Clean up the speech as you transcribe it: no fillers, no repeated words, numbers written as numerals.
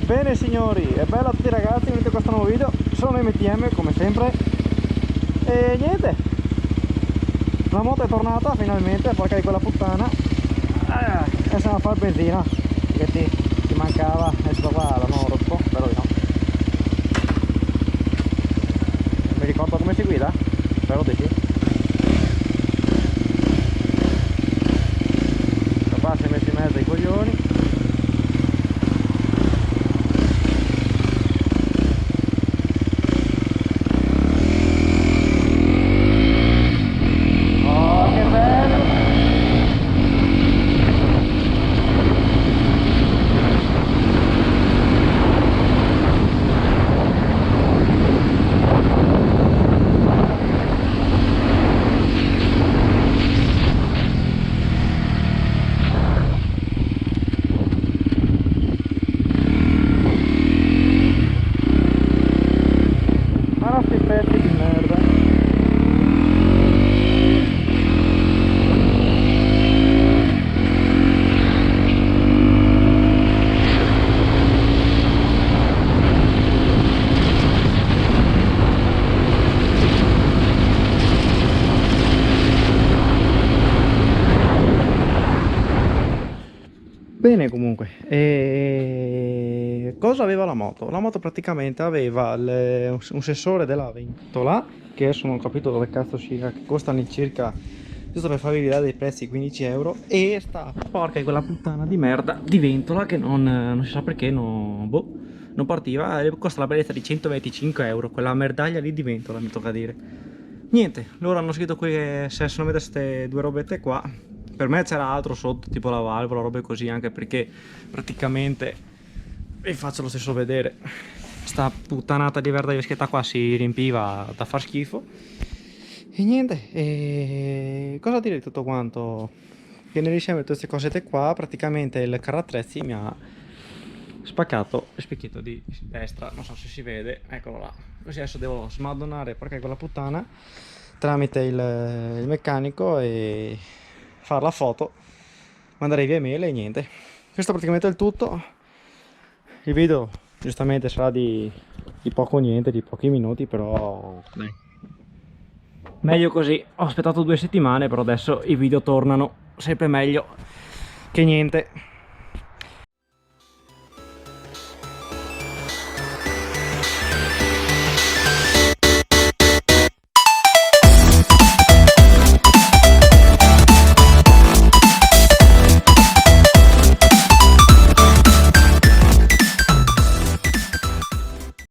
Bene signori, e bella a tutti ragazzi, benvenuti a questo nuovo video. Sono MTM come sempre. E niente, la moto è tornata finalmente, porca di quella puttana. E siamo a fare benzina, che ti mancava, adesso qua l'hanno rotto, spero di no. Mi ricordo come si guida? Spero di sì. Papà si è messo in mezzo ai coglioni. Pezzi di merda. Bene, comunque, cosa aveva la moto? La moto praticamente aveva un sensore della ventola, che adesso non ho capito dove cazzo sia, che costa all'incirca, giusto per farvi l'idea dei prezzi, 15 euro, e sta porca di quella puttana di merda di ventola che non si sa perché non partiva, e costa la bellezza di 125 euro, quella merdaglia lì di ventola, mi tocca dire. Niente, loro hanno scritto qui che se sono vedere queste due robette qua. Per me c'era altro sotto, tipo la valvola, robe così, anche perché praticamente vi faccio lo stesso vedere. Sta puttanata di merda di vaschetta qua si riempiva da far schifo. E niente, cosa dire di tutto quanto? Che nell'insieme di tutte queste cosette qua, praticamente il carro attrezzi mi ha spaccato il specchietto di destra, non so se si vede, eccolo là. Così adesso devo smadonnare perché quella puttana tramite il meccanico e fare la foto, mandare via email e niente. Questo è praticamente il tutto. Il video giustamente sarà di poco niente, di pochi minuti, però dai, meglio così. Ho aspettato 2 settimane, però adesso i video tornano, sempre meglio che niente.